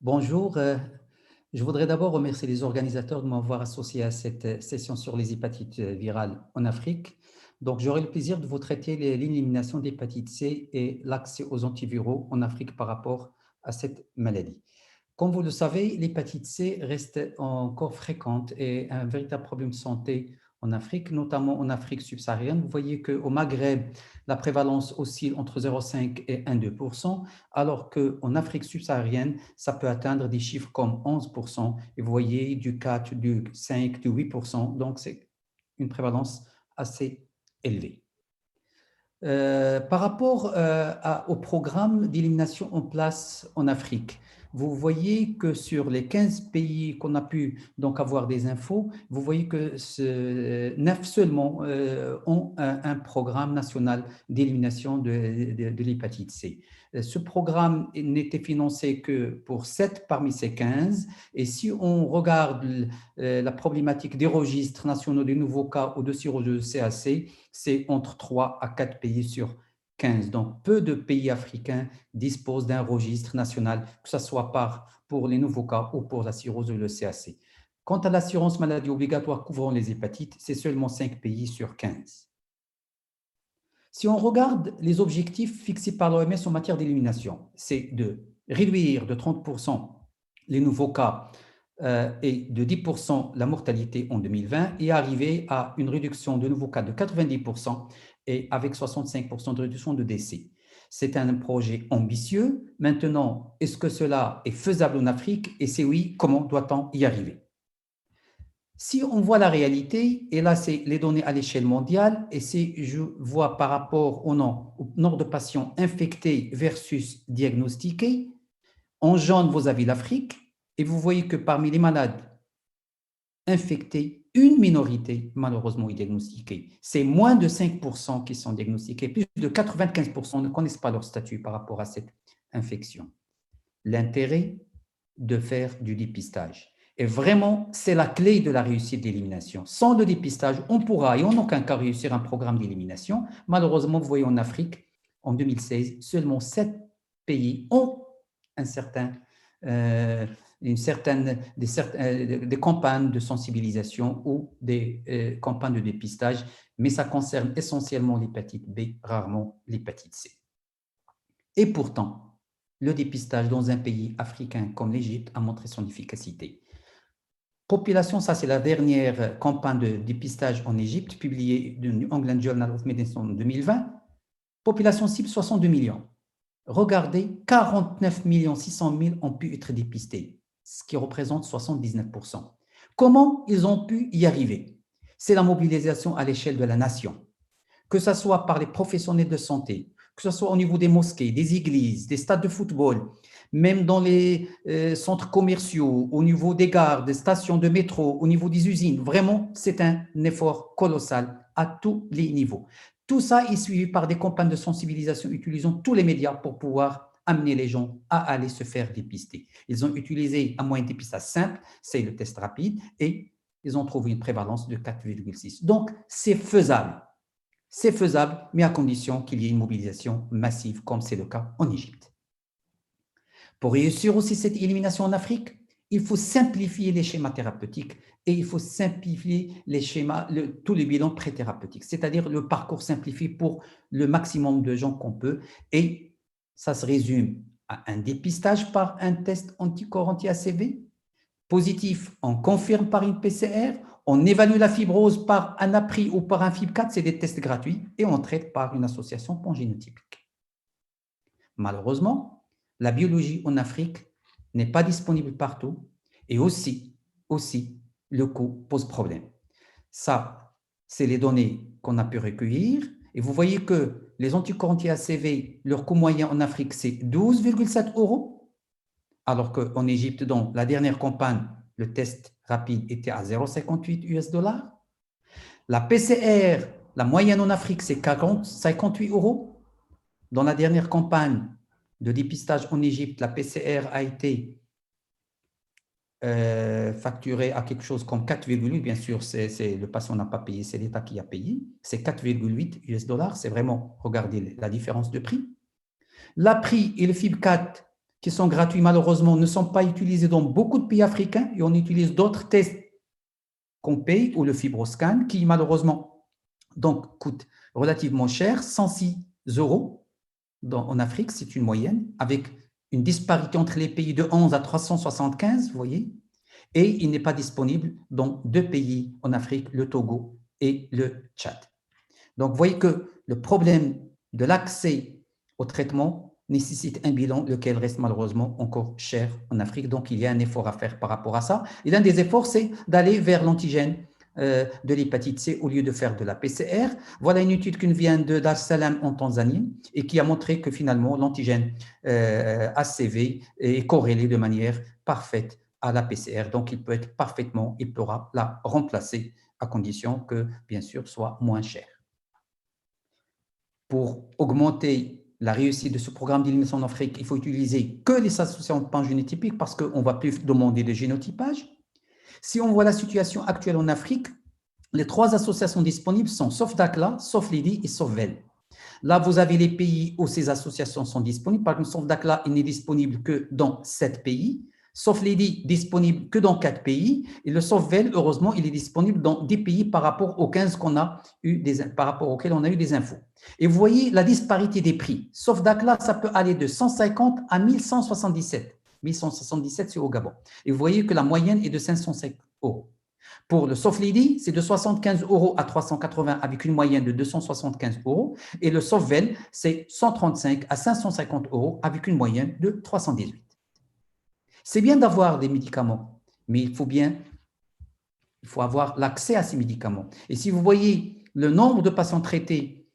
Bonjour, je voudrais d'abord remercier les organisateurs de m'avoir associé à cette session sur les hépatites virales en Afrique. Donc, j'aurai le plaisir de vous traiter l'élimination de l'hépatite C et l'accès aux antiviraux en Afrique par rapport à cette maladie. Comme vous le savez, l'hépatite C reste encore fréquente et un véritable problème de santé en Afrique, notamment en Afrique subsaharienne. Vous voyez qu'au Maghreb, la prévalence oscille entre 0,5 et 1,2%, alors qu'en Afrique subsaharienne, ça peut atteindre des chiffres comme 11%, et vous voyez du 4, du 5, du 8%, donc c'est une prévalence assez élevée. Par rapport au programme d'élimination en place en Afrique, vous voyez que sur les 15 pays qu'on a pu donc avoir des infos, vous voyez que 9 seulement ont un programme national d'élimination de l'hépatite C. Ce programme n'était financé que pour 7 parmi ces 15. Et si on regarde la problématique des registres nationaux des nouveaux cas ou de cirrhose CAC, c'est entre 3 à 4 pays sur 15. Donc, peu de pays africains disposent d'un registre national, que ce soit pour les nouveaux cas ou pour la cirrhose ou le CAC. Quant à l'assurance maladie obligatoire couvrant les hépatites, c'est seulement 5 pays sur 15. Si on regarde les objectifs fixés par l'OMS en matière d'élimination, c'est de réduire de 30% les nouveaux cas et de 10% la mortalité en 2020 et arriver à une réduction de nouveaux cas de 90% et avec 65% de réduction de décès. C'est un projet ambitieux. Maintenant, est-ce que cela est faisable en Afrique? Et si oui, comment doit-on y arriver? Si on voit la réalité, et là, c'est les données à l'échelle mondiale, et si je vois par rapport au nombre de patients infectés versus diagnostiqués, en jaune, vous avez l'Afrique, et vous voyez que parmi les malades infectés, une minorité, malheureusement, est diagnostiquée. C'est moins de 5% qui sont diagnostiqués, plus de 95% ne connaissent pas leur statut par rapport à cette infection. L'intérêt de faire du dépistage. Et vraiment, c'est la clé de la réussite d'élimination. Sans le dépistage, on pourra et en aucun cas réussir un programme d'élimination. Malheureusement, vous voyez en Afrique, en 2016, seulement 7 pays ont un certain, des campagnes de sensibilisation ou des campagnes de dépistage, mais ça concerne essentiellement l'hépatite B, rarement l'hépatite C. Et pourtant, le dépistage dans un pays africain comme l'Égypte a montré son efficacité. Population, ça c'est la dernière campagne de dépistage en Égypte, publiée dans New England Journal of Medicine en 2020. Population cible 62 millions. Regardez, 49 600 000 ont pu être dépistés, ce qui représente 79%. Comment ils ont pu y arriver? C'est la mobilisation à l'échelle de la nation, que ce soit par les professionnels de santé, que ce soit au niveau des mosquées, des églises, des stades de football, même dans les centres commerciaux, au niveau des gares, des stations de métro, au niveau des usines. Vraiment, c'est un effort colossal à tous les niveaux. Tout ça est suivi par des campagnes de sensibilisation utilisant tous les médias pour pouvoir amener les gens à aller se faire dépister. Ils ont utilisé un moyen de dépistage simple, c'est le test rapide, et ils ont trouvé une prévalence de 4,6. Donc, c'est faisable. C'est faisable, mais à condition qu'il y ait une mobilisation massive, comme c'est le cas en Égypte. Pour réussir aussi cette élimination en Afrique, il faut simplifier les schémas thérapeutiques et il faut simplifier les schémas, tous les bilans pré-thérapeutiques, c'est-à-dire le parcours simplifié pour le maximum de gens qu'on peut. Et ça se résume à un dépistage par un test anticorps anti-ACV. Positif, on confirme par une PCR, on évalue la fibrose par un APRI ou par un FIB4, c'est des tests gratuits, et on traite par une association pangénotypique. Malheureusement, la biologie en Afrique n'est pas disponible partout, et aussi le coût pose problème. Ça, c'est les données qu'on a pu recueillir, et vous voyez que les anticorps anti-ACV, leur coût moyen en Afrique, c'est 12,7 €, alors qu'en Égypte, dans la dernière campagne, le test rapide était à 0,58 $. La PCR, la moyenne en Afrique, c'est 58 €. Dans la dernière campagne de dépistage en Égypte, la PCR a été facturée à quelque chose comme 4,8. Bien sûr, le patient n'a pas payé, c'est l'État qui a payé. C'est 4,8 $. C'est vraiment, regardez la différence de prix. La prix et le FIB4 qui sont gratuits, malheureusement, ne sont pas utilisés dans beaucoup de pays africains et on utilise d'autres tests qu'on paye ou le FibroScan qui, malheureusement, donc, coûte relativement cher, 106 euros en Afrique, c'est une moyenne, avec une disparité entre les pays de 11 à 375, vous voyez, et il n'est pas disponible dans deux pays en Afrique, le Togo et le Tchad. Donc, vous voyez que le problème de l'accès au traitement nécessite un bilan, lequel reste malheureusement encore cher en Afrique. Donc, il y a un effort à faire par rapport à ça. Et l'un des efforts, c'est d'aller vers l'antigène de l'hépatite C au lieu de faire de la PCR. Voilà une étude qui nous vient de Dar es Salaam en Tanzanie et qui a montré que finalement, l'antigène ACV est corrélé de manière parfaite à la PCR. Donc, il peut être parfaitement, il pourra la remplacer à condition que, bien sûr, soit moins cher. Pour augmenter la réussite de ce programme d'élimination en Afrique, il faut utiliser que les associations pangénotypiques parce qu'on ne va plus demander de génotypage. Si on voit la situation actuelle en Afrique, les trois associations disponibles sont SOFDACLA, SOFLIDI et SOFVEL. Là, vous avez les pays où ces associations sont disponibles. Par exemple, SOFDACLA, il n'est disponible que dans 7 pays. SOFLIDI, disponible que dans 4 pays. Et le SOFVEL, heureusement, il est disponible dans 10 pays par rapport aux 15 par rapport auxquels on a eu des infos. Et vous voyez la disparité des prix. SOFDACLA, ça peut aller de 150 à 1177. 1177, c'est au Gabon. Et vous voyez que la moyenne est de 505 euros. Pour le SOFLIDI, c'est de 75 euros à 380 avec une moyenne de 275 euros. Et le SOFVEL, c'est 135 à 550 euros avec une moyenne de 318. C'est bien d'avoir des médicaments, mais il faut avoir l'accès à ces médicaments. Et si vous voyez le nombre de patients traités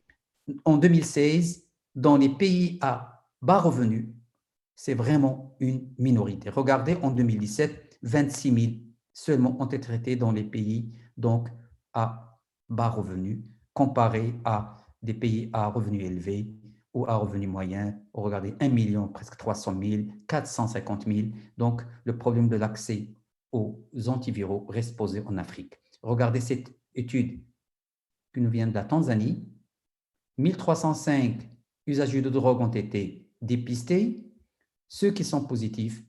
en 2016 dans les pays à bas revenus, c'est vraiment une minorité. Regardez, en 2017, 26 000 seulement ont été traités dans les pays donc, à bas revenus, comparé à des pays à revenus élevés ou à revenus moyens. Regardez, 1 million, presque 300 000, 450 000. Donc, le problème de l'accès aux antiviraux reste posé en Afrique. Regardez cette étude qui nous vient de la Tanzanie. 1305 usagers de drogue ont été dépistés. Ceux qui sont positifs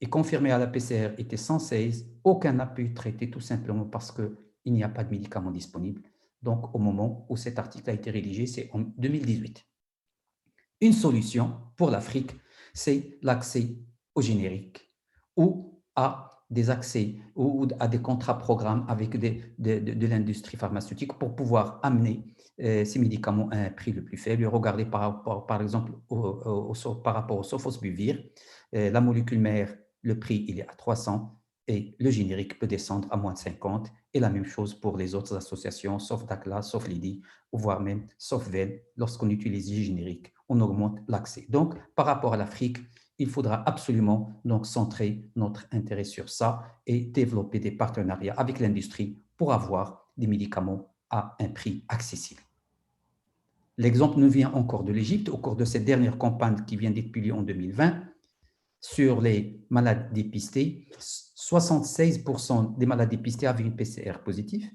et confirmés à la PCR étaient 116. Aucun n'a pu traiter tout simplement parce qu'il n'y a pas de médicaments disponibles. Donc, au moment où cet article a été rédigé, c'est en 2018. Une solution pour l'Afrique, c'est l'accès au générique ou à des accès ou à des contrats programmes avec de l'industrie pharmaceutique pour pouvoir amener ces médicaments à un prix le plus faible. Regardez par exemple par rapport au sofosbuvir, la molécule mère, le prix il est à 300 et le générique peut descendre à moins de 50. Et la même chose pour les autres associations, SOFDACLA, SOFLIDI, voire même SOFVEL. Lorsqu'on utilise les génériques, on augmente l'accès. Donc, par rapport à l'Afrique, il faudra absolument donc centrer notre intérêt sur ça et développer des partenariats avec l'industrie pour avoir des médicaments à un prix accessible. L'exemple nous vient encore de l'Égypte au cours de cette dernière campagne qui vient d'être publiée en 2020 sur les malades dépistés. 76% des malades dépistés avaient une PCR positive.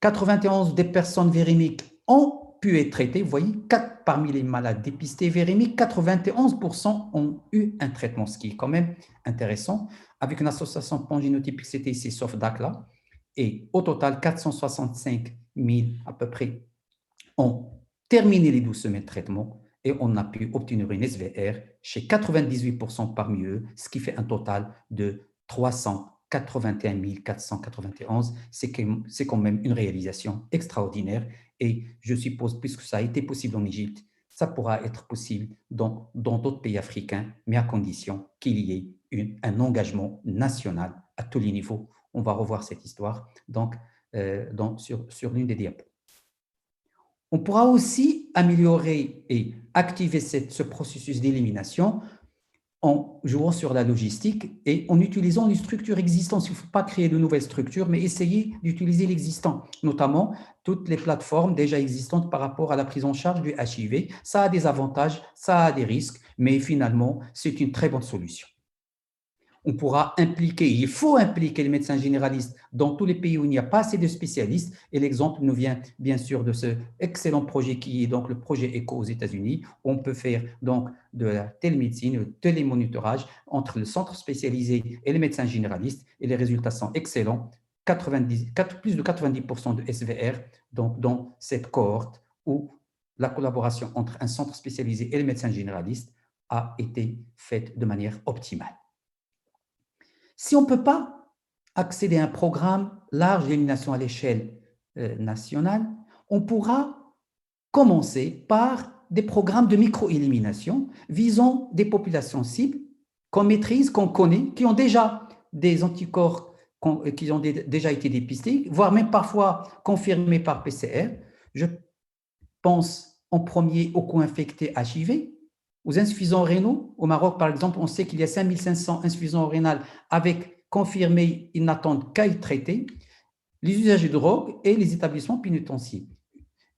91 des personnes vérémiques ont pu être traitées. Vous voyez, 4 parmi les malades dépistés vérémiques, 91% ont eu un traitement, ce qui est quand même intéressant, avec une association pangénotypique CTC SOFDACLA. Et au total, 465 000 à peu près ont terminé les 12 semaines de traitement et on a pu obtenir une SVR chez 98% parmi eux, ce qui fait un total de 381 491. C'est quand même une réalisation extraordinaire et je suppose, puisque ça a été possible en Égypte, ça pourra être possible dans d'autres pays africains, mais à condition qu'il y ait un engagement national à tous les niveaux. On va revoir cette histoire donc, sur l'une des diapos. On pourra aussi améliorer et activer ce processus d'élimination en jouant sur la logistique et en utilisant les structures existantes. Il ne faut pas créer de nouvelles structures, mais essayer d'utiliser l'existant, notamment toutes les plateformes déjà existantes par rapport à la prise en charge du HIV. Ça a des avantages, ça a des risques, mais finalement, c'est une très bonne solution. On pourra impliquer, il faut impliquer les médecins généralistes dans tous les pays où il n'y a pas assez de spécialistes. Et l'exemple nous vient bien sûr de ce excellent projet qui est donc le projet ECHO aux États-Unis. On peut faire donc de la télémédecine, le télémonitorage entre le centre spécialisé et les médecins généralistes. Et les résultats sont excellents. Plus de 90% de SVR donc, dans cette cohorte où la collaboration entre un centre spécialisé et les médecins généralistes a été faite de manière optimale. Si on ne peut pas accéder à un programme large d'élimination à l'échelle nationale, on pourra commencer par des programmes de micro-élimination visant des populations cibles qu'on maîtrise, qu'on connaît, qui ont déjà des anticorps qui ont déjà été dépistés, voire même parfois confirmés par PCR. Je pense en premier aux co-infectés HIV, aux insuffisants rénaux. Au Maroc, par exemple, on sait qu'il y a 5500 insuffisants rénaux avec confirmés, ils n'attendent qu'à être traités, les usagers de drogue et les établissements pénitentiaires.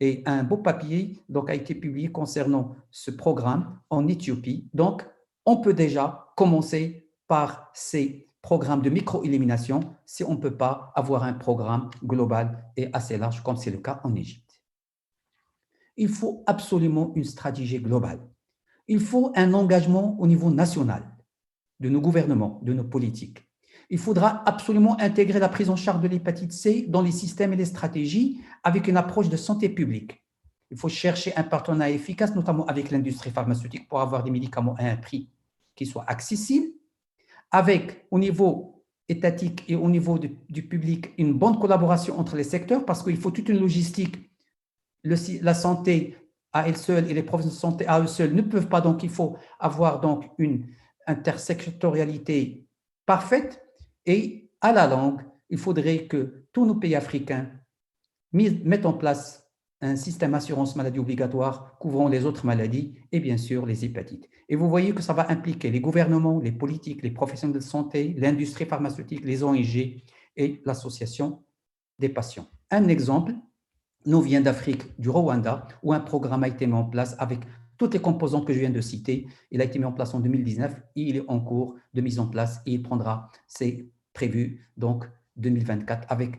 Et un beau papier donc, a été publié concernant ce programme en Éthiopie. Donc, on peut déjà commencer par ces programmes de micro-élimination si on ne peut pas avoir un programme global et assez large comme c'est le cas en Égypte. Il faut absolument une stratégie globale. Il faut un engagement au niveau national de nos gouvernements, de nos politiques. Il faudra absolument intégrer la prise en charge de l'hépatite C dans les systèmes et les stratégies avec une approche de santé publique. Il faut chercher un partenariat efficace, notamment avec l'industrie pharmaceutique, pour avoir des médicaments à un prix qui soit accessible, avec au niveau étatique et au niveau du public une bonne collaboration entre les secteurs, parce qu'il faut toute une logistique. La santé à elle seule et les professionnels de santé à eux seuls ne peuvent pas, donc il faut avoir donc une intersectorialité parfaite. Et à la langue, il faudrait que tous nos pays africains mettent en place un système d'assurance maladie obligatoire couvrant les autres maladies et bien sûr les hépatites. Et vous voyez que ça va impliquer les gouvernements, les politiques, les professionnels de santé, l'industrie pharmaceutique, les ONG et l'association des patients. Un exemple nous vient d'Afrique, du Rwanda, où un programme a été mis en place avec toutes les composantes que je viens de citer. Il a été mis en place en 2019 et il est en cours de mise en place et il prendra, c'est prévu, donc 2024, avec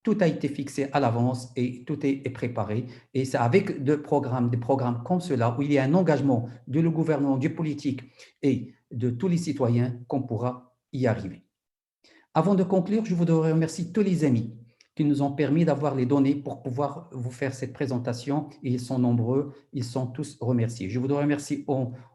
tout a été fixé à l'avance et tout est préparé. Et c'est avec des programmes comme cela, où il y a un engagement de le gouvernement, du politique et de tous les citoyens qu'on pourra y arriver. Avant de conclure, je voudrais remercier tous les amis qui nous ont permis d'avoir les données pour pouvoir vous faire cette présentation. Et ils sont nombreux, ils sont tous remerciés. Je voudrais remercier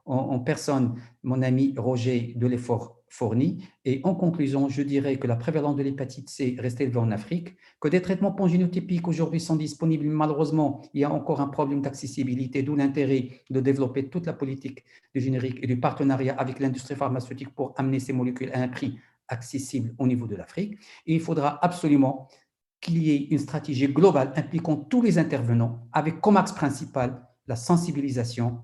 en personne mon ami Roger de l'effort fourni. Et en conclusion, je dirais que la prévalence de l'hépatite C reste élevée en Afrique, que des traitements pangénotypiques aujourd'hui sont disponibles. Malheureusement, il y a encore un problème d'accessibilité, d'où l'intérêt de développer toute la politique du générique et du partenariat avec l'industrie pharmaceutique pour amener ces molécules à un prix accessible au niveau de l'Afrique. Et il faudra absolument qu'il y ait une stratégie globale impliquant tous les intervenants avec comme axe principal la sensibilisation,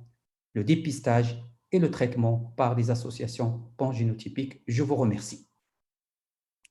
le dépistage et le traitement par des associations pangénotypiques. Je vous remercie.